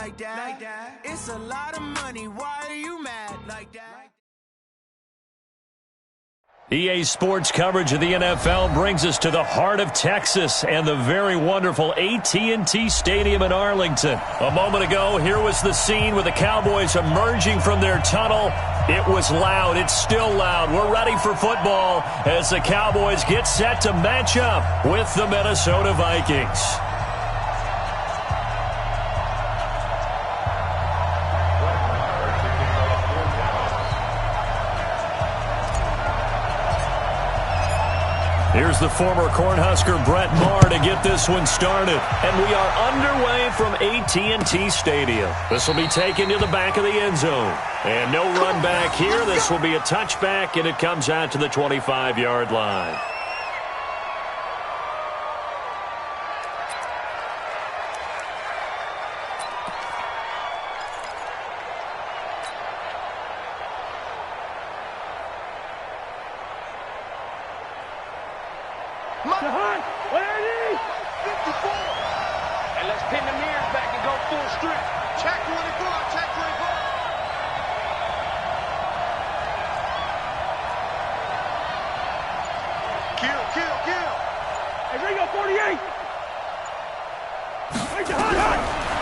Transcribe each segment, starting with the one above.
like that? It's a lot of money. Why are you mad like that? EA Sports coverage of the NFL brings us to the heart of Texas and the very wonderful AT&T Stadium in Arlington. A moment ago, here was the scene with the Cowboys emerging from their tunnel. It was loud. It's still loud. We're ready for football as the Cowboys get set to match up with the Minnesota Vikings. Here's the former Cornhusker Brett Maher to get this one started. And we are underway from AT&T Stadium. This will be taken to the back of the end zone. And no run back here. This will be a touchback, and it comes out to the 25-yard line.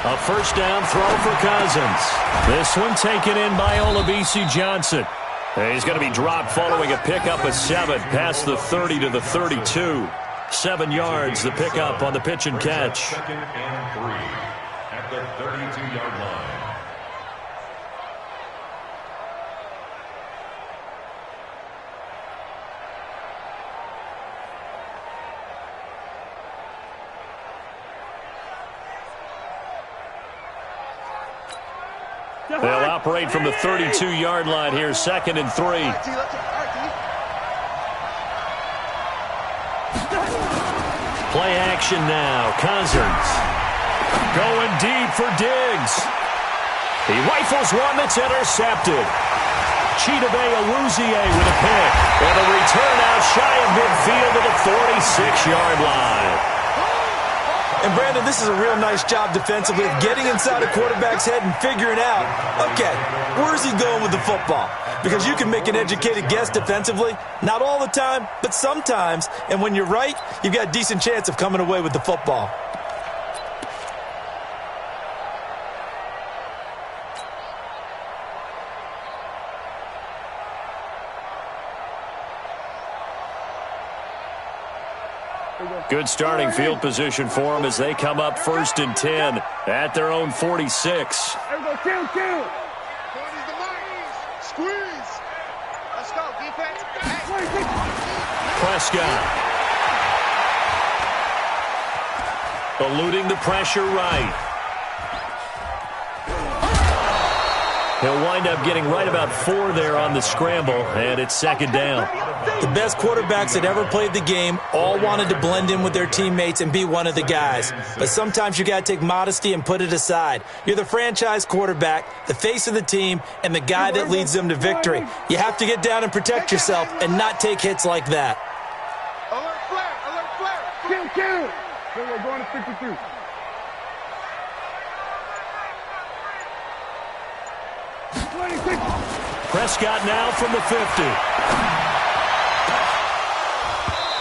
A first down throw for Cousins. This one taken in by Olabisi Johnson. He's going to be dropped following a pickup of 7 past the 30 to the 32. 7 yards, the pickup on the pitch and catch. Second and 3 at the 32-yard line. They'll operate from the 32-yard line here, 2nd and 3. Play action now. Cousins going deep for Diggs. He rifles one that's intercepted. Chidobe Awuzie with a pick. And a return out shy of midfield to the 46-yard line. And, Brandon, this is a real nice job defensively of getting inside a quarterback's head and figuring out, okay, where's he going with the football? Because you can make an educated guess defensively, not all the time, but sometimes. And when you're right, you've got a decent chance of coming away with the football. Good starting field position for them as they come up 1st and 10 at their own 46. There we go, kill. Squeeze. Let's go, defense. Prescott. Eluding the pressure right. He'll wind up getting right about 4 there on the scramble, and it's 2nd down. The best quarterbacks that ever played the game all wanted to blend in with their teammates and be one of the guys. But sometimes you got to take modesty and put it aside. You're the franchise quarterback, the face of the team, and the guy that leads them to victory. You have to get down and protect yourself and not take hits like that. Alert flare. Kill. We're going to 52. Prescott now from the 50.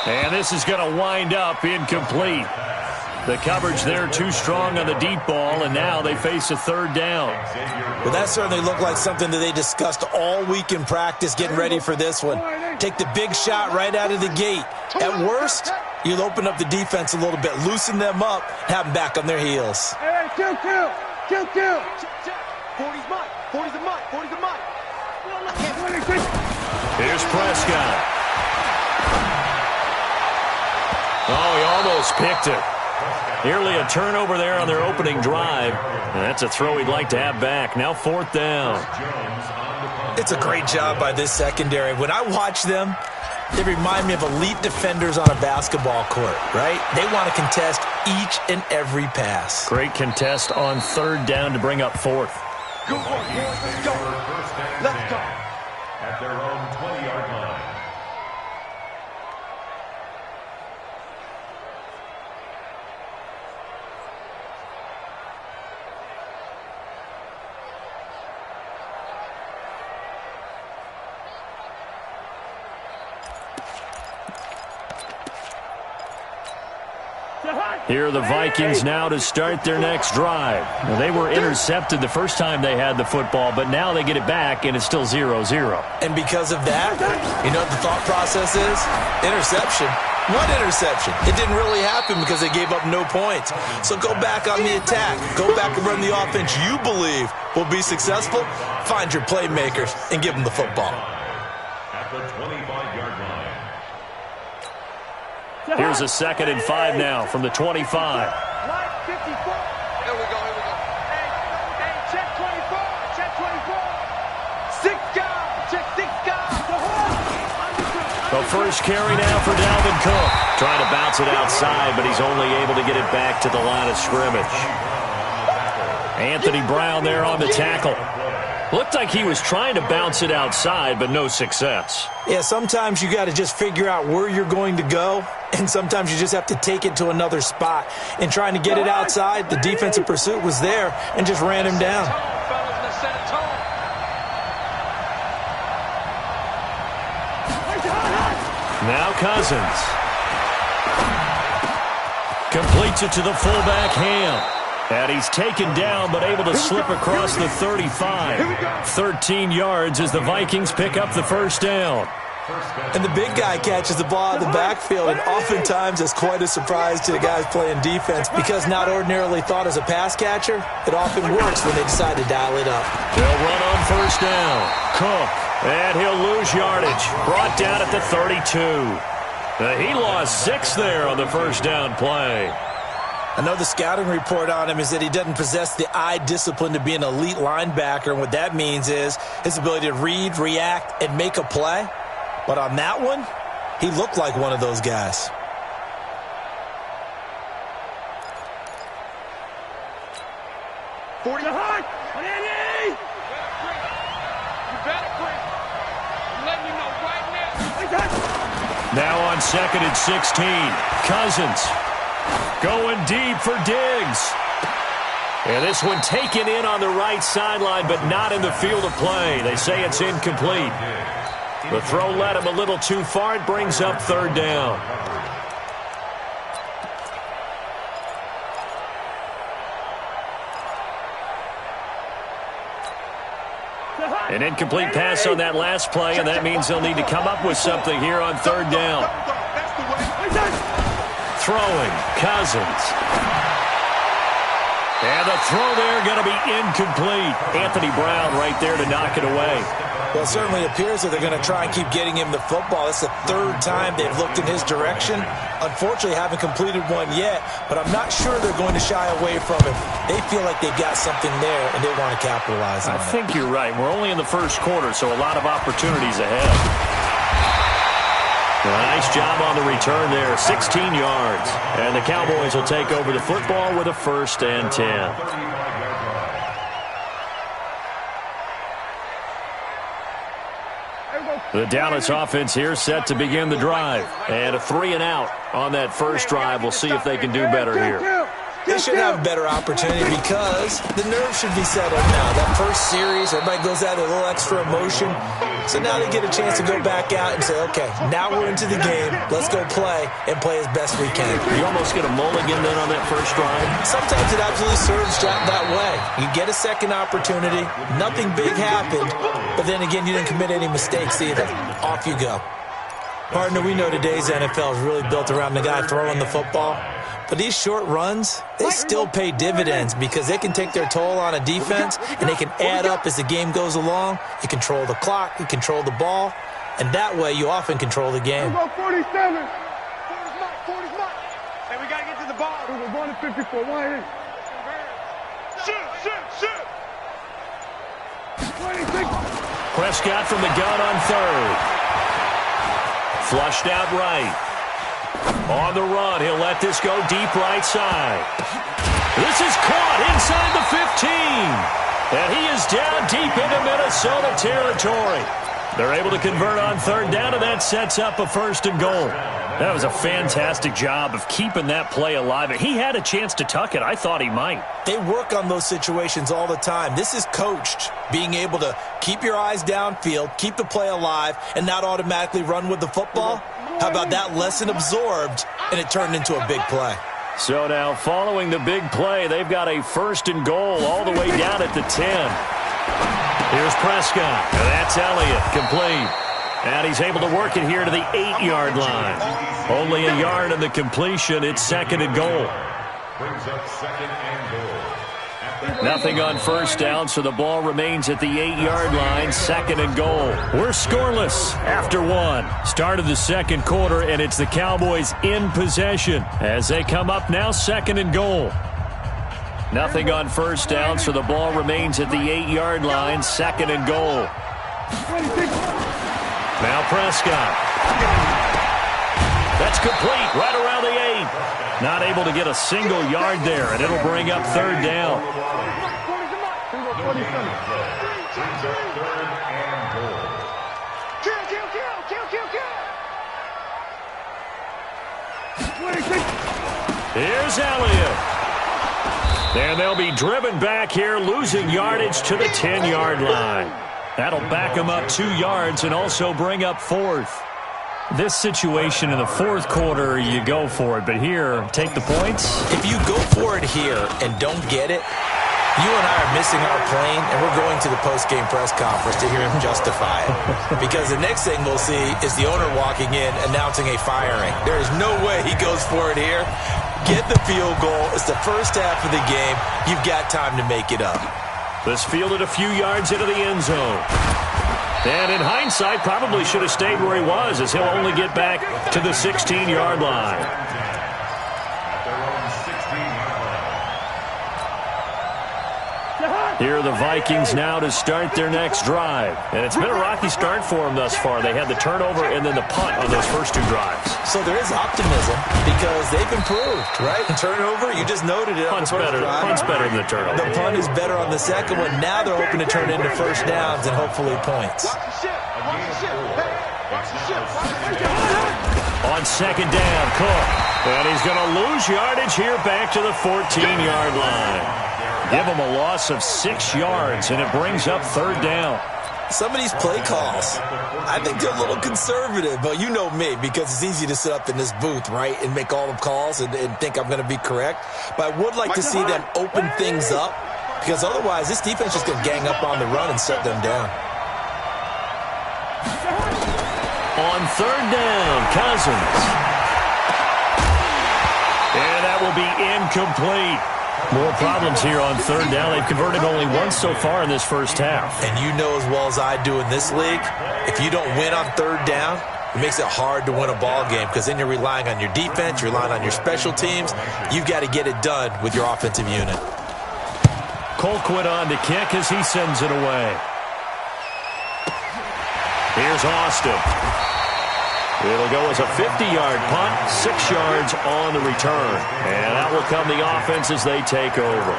And this is going to wind up incomplete. The coverage there too strong on the deep ball, and now they face a 3rd down. Well, that certainly looked like something that they discussed all week in practice getting ready for this one. Take the big shot right out of the gate. At worst, you'll open up the defense a little bit, loosen them up, have them back on their heels. Hey, kill. 40's mine. 40's a mine. 40's a mine. Here's Prescott. Oh, he almost picked it. Nearly a turnover there on their opening drive. And that's a throw he'd like to have back. Now 4th down. It's a great job by this secondary. When I watch them, they remind me of elite defenders on a basketball court, right? They want to contest each and every pass. Great contest on 3rd down to bring up 4th. Go. Let's go. At their own 20-yard line. Here are the Vikings now to start their next drive. Now, they were intercepted the first time they had the football, but now they get it back, and it's still 0-0. And because of that, you know what the thought process is? Interception. What interception? It didn't really happen because they gave up no points. So go back on the attack. Go back and run the offense you believe will be successful. Find your playmakers and give them the football. At the 25-yard line. Here's a 2nd and 5 now from the 25. Line 54. Here we go. Hey, check 24. Check 24. 6 guys. Check 6 guys. The first carry now for Dalvin Cook. Trying to bounce it outside, but he's only able to get it back to the line of scrimmage. Anthony Brown there on the tackle. Looked like he was trying to bounce it outside, but no success. Yeah, sometimes you got to just figure out where you're going to go, and sometimes you just have to take it to another spot. In trying to get it outside, the defensive pursuit was there and just ran him down. Now Cousins. Completes it to the fullback Ham. And he's taken down but able to slip across the 35. 13 yards as the Vikings pick up the first down. And the big guy catches the ball out of the backfield, and oftentimes it's quite a surprise to the guys playing defense because not ordinarily thought as a pass catcher, it often works when they decide to dial it up. They'll run on first down. Cook, and he'll lose yardage. Brought down at the 32. He lost 6 there on the first down play. I know the scouting report on him is that he doesn't possess the eye discipline to be an elite linebacker, and what that means is his ability to read, react, and make a play. But on that one, he looked like one of those guys. Now on 2nd and 16, Cousins going deep for Diggs. And this one taken in on the right sideline, but not in the field of play. They say it's incomplete. The throw led him a little too far. It brings up 3rd down. An incomplete pass on that last play, and that means they'll need to come up with something here on 3rd down. Throwing, Cousins. And the throw there going to be incomplete. Anthony Brown right there to knock it away. Well, it certainly appears that they're going to try and keep getting him the football. It's the 3rd time they've looked in his direction. Unfortunately, haven't completed one yet, but I'm not sure they're going to shy away from him. They feel like they've got something there, and they want to capitalize on it. I think you're right. We're only in the first quarter, so a lot of opportunities ahead. Nice job on the return there, 16 yards. And the Cowboys will take over the football with a 1st and 10. The Dallas offense here set to begin the drive. And a 3-and-out on that first drive. We'll see if they can do better here. They should have a better opportunity because the nerves should be settled now. That first series, everybody goes out with a little extra emotion. So now they get a chance to go back out and say, okay, now we're into the game. Let's go play and play as best we can. You almost get a mulligan then on that first drive. Sometimes it absolutely serves that way. You get a second opportunity. Nothing big happened. But then again, you didn't commit any mistakes either. Off you go. Partner, we know today's NFL is really built around the guy throwing the football. But these short runs, they still pay dividends because they can take their toll on a defense and they can add up as the game goes along. You control the clock, you control the ball, and that way you often control the game. 47. 40's mark. Hey, we got to get to the ball. We're going to 54. 1 Shoot. 26. Prescott from the gun on 3rd. Flushed out right. On the run, he'll let this go deep right side. This is caught inside the 15. And he is down deep into Minnesota territory. They're able to convert on 3rd down, and that sets up a 1st and goal. That was a fantastic job of keeping that play alive. He had a chance to tuck it. I thought he might. They work on those situations all the time. This is coached, being able to keep your eyes downfield, keep the play alive, and not automatically run with the football. How about that lesson absorbed, and it turned into a big play? So now, following the big play, they've got a 1st and goal all the way down at the 10. Here's Prescott, and that's Elliott, complete. And he's able to work it here to the 8-yard line. Only a yard in the completion. It's 2nd and goal. Brings up 2nd and goal. Nothing on 1st down, so the ball remains at the 8-yard line, 2nd and goal. We're scoreless after 1. Start of the 2nd quarter, and it's the Cowboys in possession as they come up now 2nd and goal. Nothing on 1st down, so the ball remains at the 8-yard line, 2nd and goal. Now Prescott. That's complete right around the 8. Not able to get a single yard there, and it'll bring up 3rd down. Here's Elliott. And they'll be driven back here, losing yardage to the 10-yard line. That'll back them up 2 yards and also bring up 4th. This situation in the 4th quarter, you go for it. But here, take the points. If you go for it here and don't get it, you and I are missing our plane, and we're going to the post-game press conference to hear him justify it. Because the next thing we'll see is the owner walking in announcing a firing. There is no way he goes for it here. Get the field goal. It's the first half of the game. You've got time to make it up. This fielded a few yards into the end zone. And in hindsight, probably should have stayed where he was, as he'll only get back to the 16-yard line. Here are the Vikings now to start their next drive. And it's been a rocky start for them thus far. They had the turnover and then the punt on those first 2 drives. So there is optimism because they've improved, right? Turnover, you just noted it. Punt's better than the turnover. The punt is better on the second one. Now they're hoping to turn into 1st downs and hopefully points. On 2nd down, Cook. And he's going to lose yardage here back to the 14-yard line. Give him a loss of 6 yards, and it brings up 3rd down. Some of these play calls, I think they're a little conservative, but you know me, because it's easy to sit up in this booth, right, and make all the calls and think I'm going to be correct. But I would like to see them open things up, because otherwise this defense is going to gang up on the run and shut them down. On 3rd down, Cousins. And that will be incomplete. More problems here on 3rd down. They've converted only once so far in this first half. And you know as well as I do in this league, if you don't win on 3rd down, it makes it hard to win a ball game because then you're relying on your defense, you're relying on your special teams. You've got to get it done with your offensive unit. Colquitt on to kick as he sends it away. Here's Austin. It'll go as a 50-yard punt, 6 yards on the return. And out will come the offense as they take over.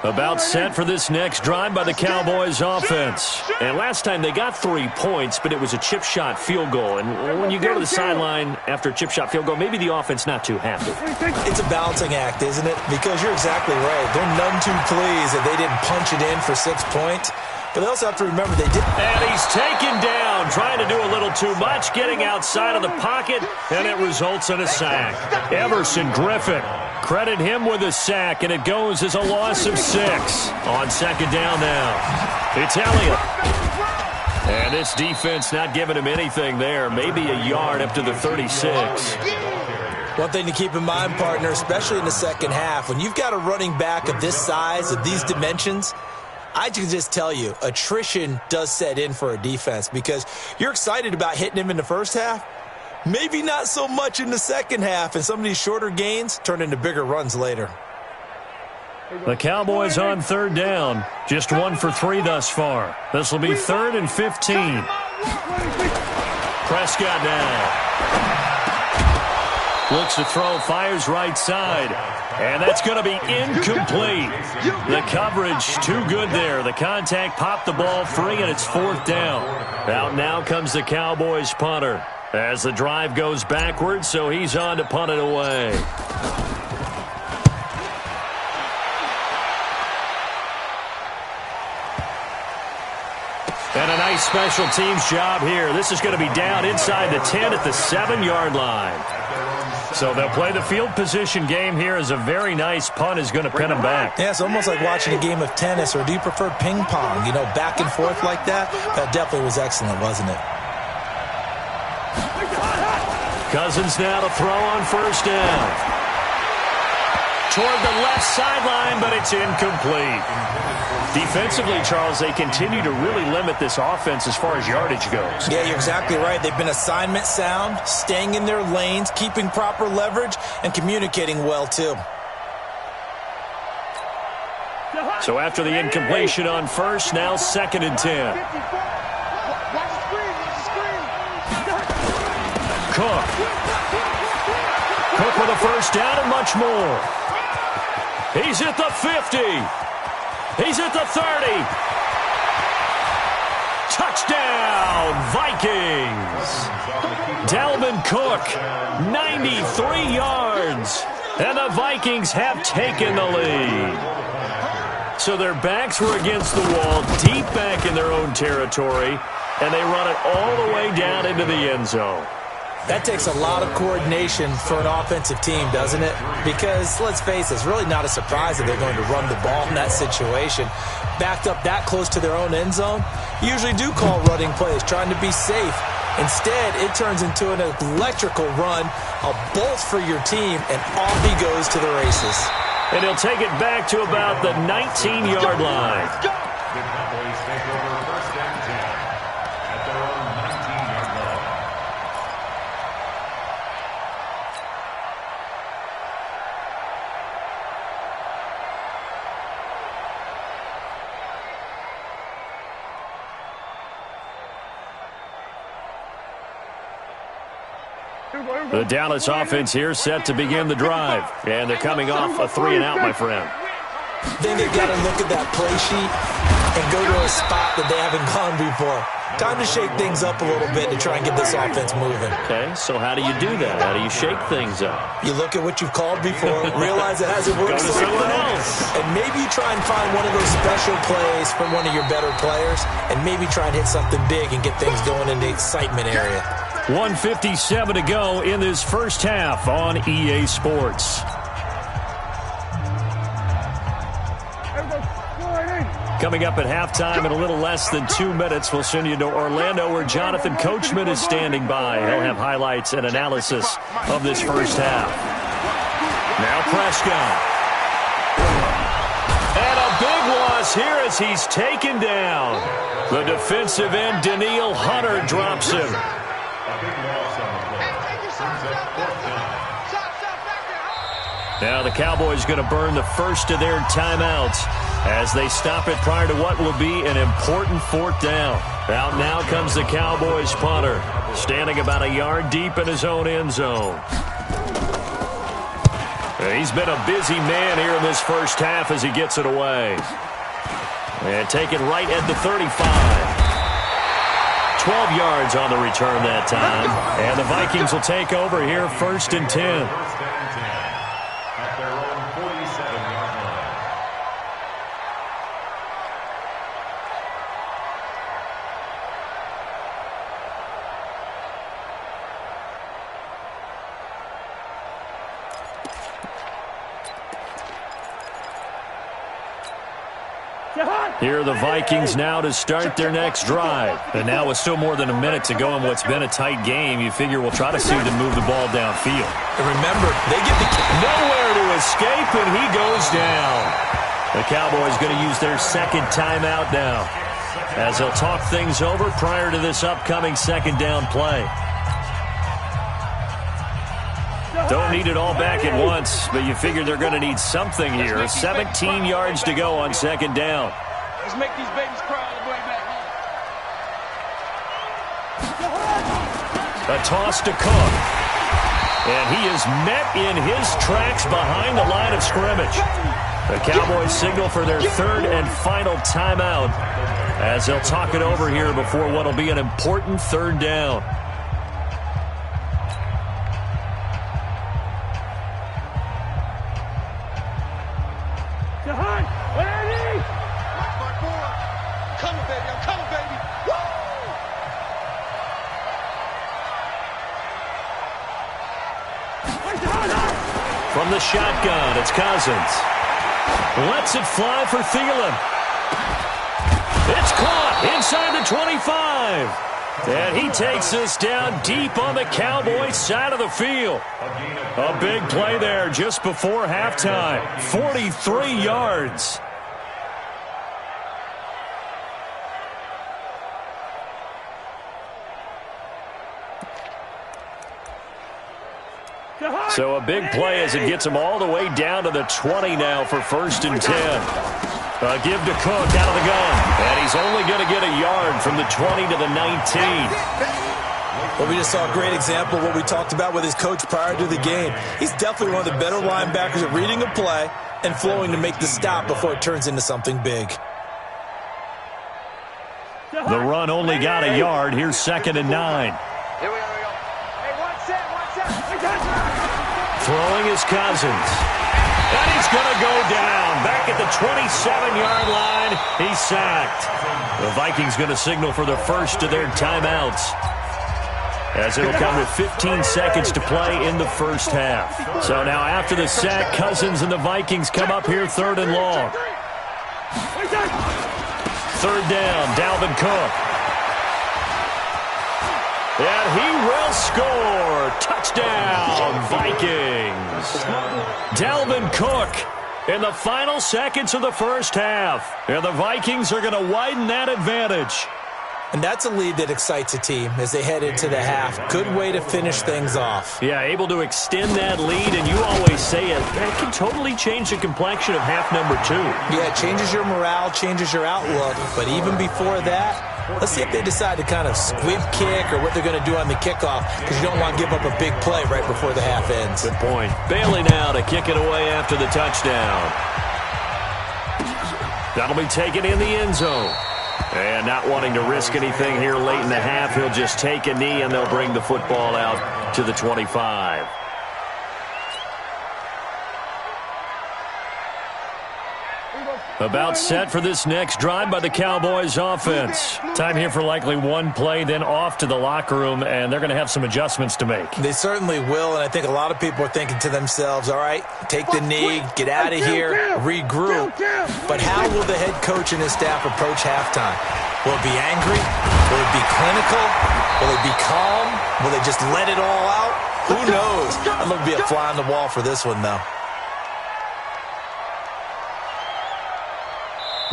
About set for this next drive by the Cowboys offense. And last time they got 3 points, but it was a chip shot field goal. And when you go to the sideline after a chip shot field goal, maybe the offense not too happy. It's a balancing act, isn't it? Because you're exactly right. They're none too pleased that they didn't punch it in for 6 points. But they also have to remember they did. And he's taken down, trying to do a little too much, getting outside of the pocket, and it results in a sack. Everson Griffin, credit him with a sack, and it goes as a loss of 6. On 2nd down now, it's Elliott. And this defense not giving him anything there, maybe a yard up to the 36. One thing to keep in mind, partner, especially in the second half, when you've got a running back of this size, of these dimensions, I can just tell you, attrition does set in for a defense because you're excited about hitting him in the first half. Maybe not so much in the second half, and some of these shorter gains turn into bigger runs later. The Cowboys on 3rd down, just 1 for 3 thus far. This will be 3rd and 15. Prescott now. Looks to throw, fires right side. And that's going to be incomplete. The coverage too good there. The contact popped the ball free, and it's 4th down. Out now comes the Cowboys punter as the drive goes backwards, so he's on to punt it away. And a nice special teams job here. This is going to be down inside the 10 at the 7-yard line. So they'll play the field position game here as a very nice punt is going to pin them back. Yeah, it's almost like watching a game of tennis, or do you prefer ping pong? You know, back and forth like that? That definitely was excellent, wasn't it? Cousins now to throw on 1st down. Toward the left sideline, but it's incomplete. Defensively, Charles, they continue to really limit this offense as far as yardage goes. Yeah, you're exactly right. They've been assignment sound, staying in their lanes, keeping proper leverage, and communicating well, too. So after the incompletion on 1st, now 2nd and 10. Cook with a 1st down and much more. He's at the 50. He's at the 30. Touchdown, Vikings. Dalvin Cook, 93 yards. And the Vikings have taken the lead. So their backs were against the wall, deep back in their own territory, and they run it all the way down into the end zone. That takes a lot of coordination for an offensive team, doesn't it? Because, let's face it, it's really not a surprise that they're going to run the ball in that situation. Backed up that close to their own end zone, you usually do call running plays, trying to be safe. Instead, it turns into an electrical run, a bolt for your team, and off he goes to the races. And he'll take it back to about the 19-yard line. The Cowboys take over 1st and 10 at their own 19-yard line. The Dallas offense here set to begin the drive. And they're coming off a 3-and-out, my friend. Then they've got to look at that play sheet and go to a spot that they haven't gone before. Time to shake things up a little bit to try and get this offense moving. Okay, so how do you do that? How do you shake things up? You look at what you've called before, realize it hasn't worked so well, and maybe you try and find one of those special plays from one of your better players, and maybe try and hit something big and get things going in the excitement area. 1:57 to go in this first half on EA Sports. Coming up at halftime in a little less than 2 minutes, we'll send you to Orlando where Jonathan Coachman is standing by. He'll have highlights and analysis of this first half. Now Prescott. And a big loss here as he's taken down. The defensive end, Danielle Hunter, drops him. Now the Cowboys going to burn the first of their timeouts as they stop it prior to what will be an important 4th down. Out now comes the Cowboys punter, standing about a yard deep in his own end zone. He's been a busy man here in this first half as he gets it away. And take it right at the 35. 12 yards on the return that time. And the Vikings will take over here 1st and 10. At their own 47-yard line. Here are the Vikings now to start their next drive. And now with still more than a minute to go in what's been a tight game, you figure we'll try to see them move the ball downfield. And remember, they get nowhere to escape, and he goes down. The Cowboys going to use their 2nd timeout now as they'll talk things over prior to this upcoming 2nd down play. Don't need it all back at once, but you figure they're going to need something here. 17 yards to go on 2nd down. Let's make these babies cry on the way back home. A toss to Cook. And he is met in his tracks behind the line of scrimmage. The Cowboys signal for their third and final timeout as they'll talk it over here before what will be an important third down. From the shotgun, it's Cousins. Lets it fly for Thielen. It's caught inside the 25. And he takes this down deep on the Cowboys side of the field. A big play there just before halftime. 43 yards. So a big play as it gets him all the way down to the 20 now for 1st and 10. A give to Cook out of the gun. And he's only going to get a yard from the 20 to the 19. Well, we just saw a great example of what we talked about with his coach prior to the game. He's definitely one of the better linebackers at reading a play and flowing to make the stop before it turns into something big. The run only got a yard. Here's 2nd and 9. Throwing is Cousins. And he's going to go down. Back at the 27-yard line. He's sacked. The Vikings going to signal for the first of their timeouts, as it'll come with 15 seconds to play in the first half. So now after the sack, Cousins and the Vikings come up here 3rd and long. 3rd down, Dalvin Cook. And he will score. Touchdown, Vikings. Dalvin Cook in the final seconds of the first half. And the Vikings are going to widen that advantage. And that's a lead that excites a team as they head into the half. Good way to finish things off. Yeah, able to extend that lead, and you always say it can totally change the complexion of half number 2. Yeah, it changes your morale, changes your outlook. But even before that, let's see if they decide to kind of squib kick or what they're going to do on the kickoff, because you don't want to give up a big play right before the half ends. Good point. Bailey now to kick it away after the touchdown. That'll be taken in the end zone. And not wanting to risk anything here late in the half, he'll just take a knee and they'll bring the football out to the 25. About set for this next drive by the Cowboys offense. Time here for likely one play, then off to the locker room, and they're going to have some adjustments to make. They certainly will, and I think a lot of people are thinking to themselves, all right, take the knee, get out of here, regroup. But how will the head coach and his staff approach halftime? Will it be angry? Will it be clinical? Will it be calm? Will they just let it all out? Who knows? I'd love to be a fly on the wall for this one, though.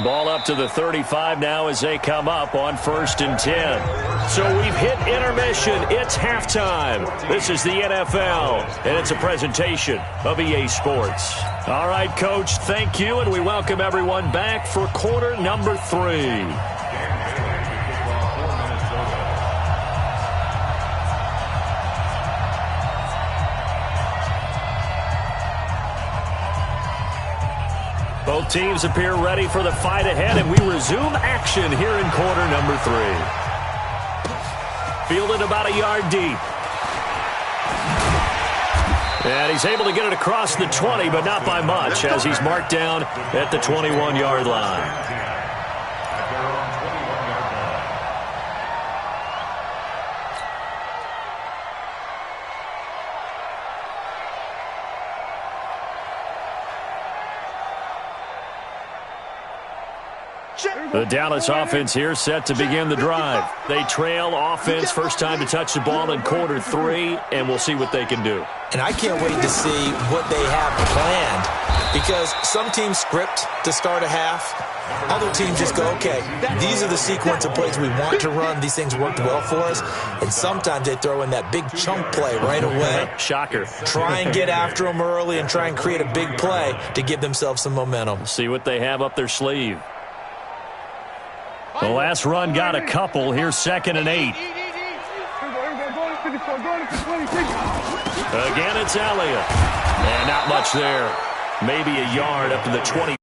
Ball up to the 35 now as they come up on 1st and 10. So we've hit intermission. It's halftime. This is the NFL, and it's a presentation of EA Sports. All right, Coach, thank you, and we welcome everyone back for quarter number 3. Both teams appear ready for the fight ahead, and we resume action here in quarter number 3. Fielded about a yard deep. And he's able to get it across the 20, but not by much, as he's marked down at the 21-yard line. The Dallas offense here set to begin the drive. They trail offense, first time to touch the ball in quarter 3, and we'll see what they can do. And I can't wait to see what they have planned, because some teams script to start a half. Other teams just go, okay, these are the sequence of plays we want to run. These things worked well for us. And sometimes they throw in that big chunk play right away. Shocker. Try and get after them early and try and create a big play to give themselves some momentum. See what they have up their sleeve. The last run got a couple. Here's 2nd and 8. Again, it's Elliott. And not much there. Maybe a yard up to the 20.